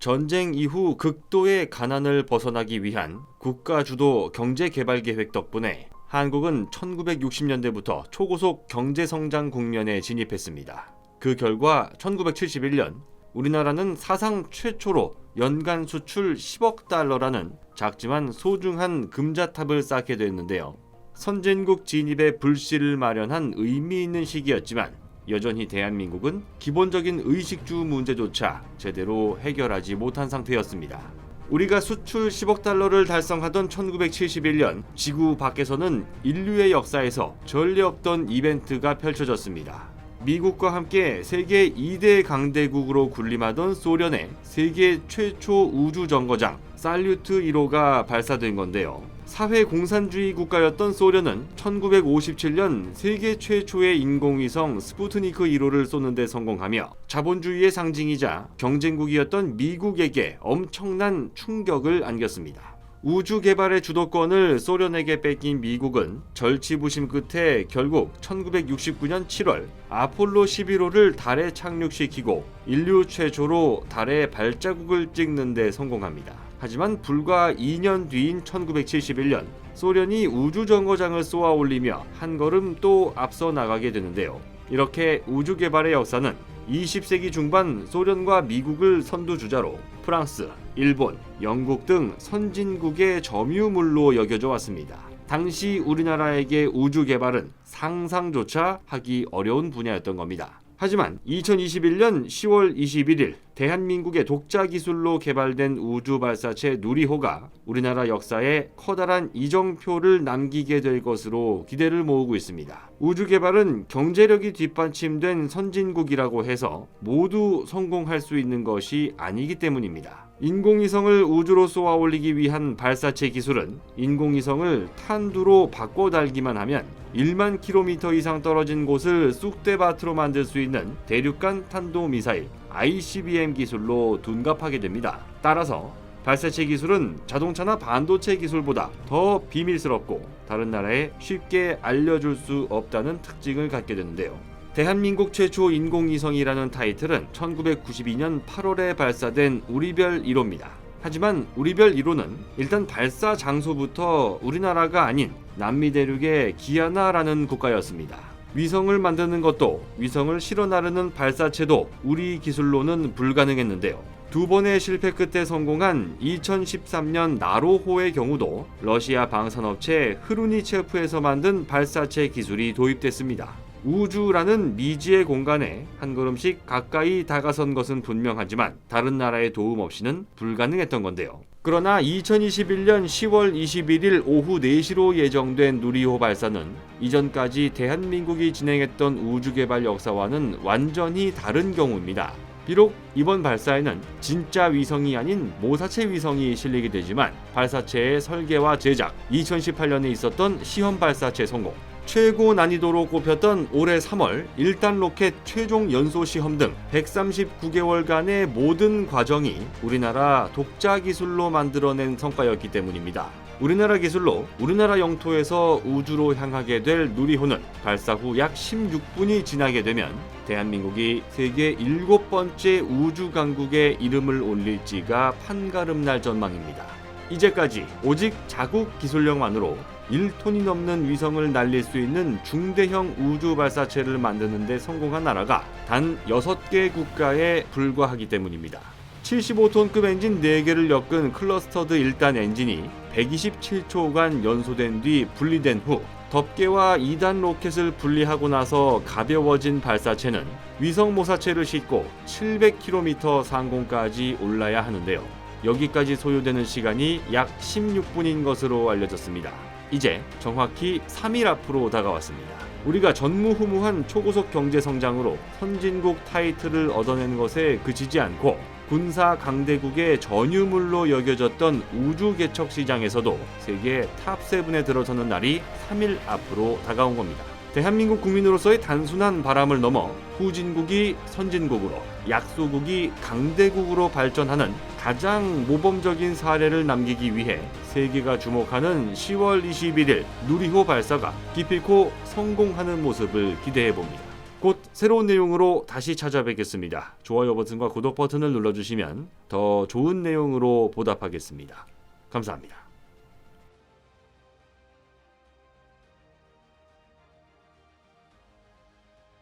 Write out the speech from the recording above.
전쟁 이후 극도의 가난을 벗어나기 위한 국가 주도 경제개발 계획 덕분에 한국은 1960년대부터 초고속 경제성장 국면에 진입했습니다. 그 결과 1971년 우리나라는 사상 최초로 연간 수출 10억 달러라는 작지만 소중한 금자탑을 쌓게 됐는데요. 선진국 진입에 불씨를 마련한 의미 있는 시기였지만 여전히 대한민국은 기본적인 의식주 문제조차 제대로 해결하지 못한 상태였습니다. 우리가 수출 10억 달러를 달성하던 1971년 지구 밖에서는 인류의 역사에서 전례 없던 이벤트가 펼쳐졌습니다. 미국과 함께 세계 2대 강대국으로 군림하던 소련의 세계 최초 우주정거장 살류트 1호가 발사된 건데요. 사회공산주의 국가였던 소련은 1957년 세계 최초의 인공위성 스푸트니크 1호를 쏘는 데 성공하며 자본주의의 상징이자 경쟁국이었던 미국에게 엄청난 충격을 안겼습니다. 우주 개발의 주도권을 소련에게 뺏긴 미국은 절치부심 끝에 결국 1969년 7월 아폴로 11호를 달에 착륙시키고 인류 최초로 달에 발자국을 찍는 데 성공합니다. 하지만 불과 2년 뒤인 1971년 소련이 우주정거장을 쏘아 올리며 한 걸음 또 앞서 나가게 되는데요. 이렇게 우주 개발의 역사는 20세기 중반 소련과 미국을 선두주자로 프랑스, 일본, 영국 등 선진국의 점유물로 여겨져 왔습니다. 당시 우리나라에게 우주 개발은 상상조차 하기 어려운 분야였던 겁니다. 하지만 2021년 10월 21일 대한민국의 독자 기술로 개발된 우주 발사체 누리호가 우리나라 역사에 커다란 이정표를 남기게 될 것으로 기대를 모으고 있습니다. 우주 개발은 경제력이 뒷받침된 선진국이라고 해서 모두 성공할 수 있는 것이 아니기 때문입니다. 인공위성을 우주로 쏘아 올리기 위한 발사체 기술은 인공위성을 탄두로 바꿔 달기만 하면 1만 킬로미터 이상 떨어진 곳을 쑥대밭으로 만들 수 있는 대륙간 탄도미사일 ICBM 기술로 둔갑하게 됩니다. 따라서 발사체 기술은 자동차나 반도체 기술보다 더 비밀스럽고 다른 나라에 쉽게 알려줄 수 없다는 특징을 갖게 되는데요. 대한민국 최초 인공위성이라는 타이틀은 1992년 8월에 발사된 우리별 1호입니다. 하지만 우리별 1호는 일단 발사 장소부터 우리나라가 아닌 남미 대륙의 기아나라는 국가였습니다. 위성을 만드는 것도 위성을 실어 나르는 발사체도 우리 기술로는 불가능했는데요. 두 번의 실패 끝에 성공한 2013년 나로호의 경우도 러시아 방산업체 흐루니체프에서 만든 발사체 기술이 도입됐습니다. 우주라는 미지의 공간에 한 걸음씩 가까이 다가선 것은 분명하지만 다른 나라의 도움 없이는 불가능했던 건데요. 그러나 2021년 10월 21일 오후 4시로 예정된 누리호 발사는 이전까지 대한민국이 진행했던 우주개발 역사와는 완전히 다른 경우입니다. 비록 이번 발사에는 진짜 위성이 아닌 모사체 위성이 실리게 되지만 발사체의 설계와 제작, 2018년에 있었던 시험 발사체 성공, 최고 난이도로 꼽혔던 올해 3월 1단 로켓 최종 연소 시험 등 139개월간의 모든 과정이 우리나라 독자 기술로 만들어낸 성과였기 때문입니다. 우리나라 기술로 우리나라 영토에서 우주로 향하게 될 누리호는 발사 후 약 16분이 지나게 되면 대한민국이 세계 7번째 우주 강국에 이름을 올릴지가 판가름 날 전망입니다. 이제까지 오직 자국 기술력만으로 1톤이 넘는 위성을 날릴 수 있는 중대형 우주 발사체를 만드는 데 성공한 나라가 단 6개 국가에 불과하기 때문입니다. 75톤급 엔진 4개를 엮은 클러스터드 1단 엔진이 127초간 연소된 뒤 분리된 후 덮개와 2단 로켓을 분리하고 나서 가벼워진 발사체는 위성 모사체를 싣고 700km 상공까지 올라야 하는데요. 여기까지 소요되는 시간이 약 16분인 것으로 알려졌습니다. 이제 정확히 3일 앞으로 다가왔습니다. 우리가 전무후무한 초고속 경제 성장으로 선진국 타이틀을 얻어낸 것에 그치지 않고 군사 강대국의 전유물로 여겨졌던 우주 개척 시장에서도 세계 탑7에 들어서는 날이 3일 앞으로 다가온 겁니다. 대한민국 국민으로서의 단순한 바람을 넘어 후진국이 선진국으로, 약소국이 강대국으로 발전하는 가장 모범적인 사례를 남기기 위해 세계가 주목하는 10월 21일 누리호 발사가 기필코 성공하는 모습을 기대해 봅니다. 곧 새로운 내용으로 다시 찾아뵙겠습니다. 좋아요 버튼과 구독 버튼을 눌러주시면 더 좋은 내용으로 보답하겠습니다. 감사합니다.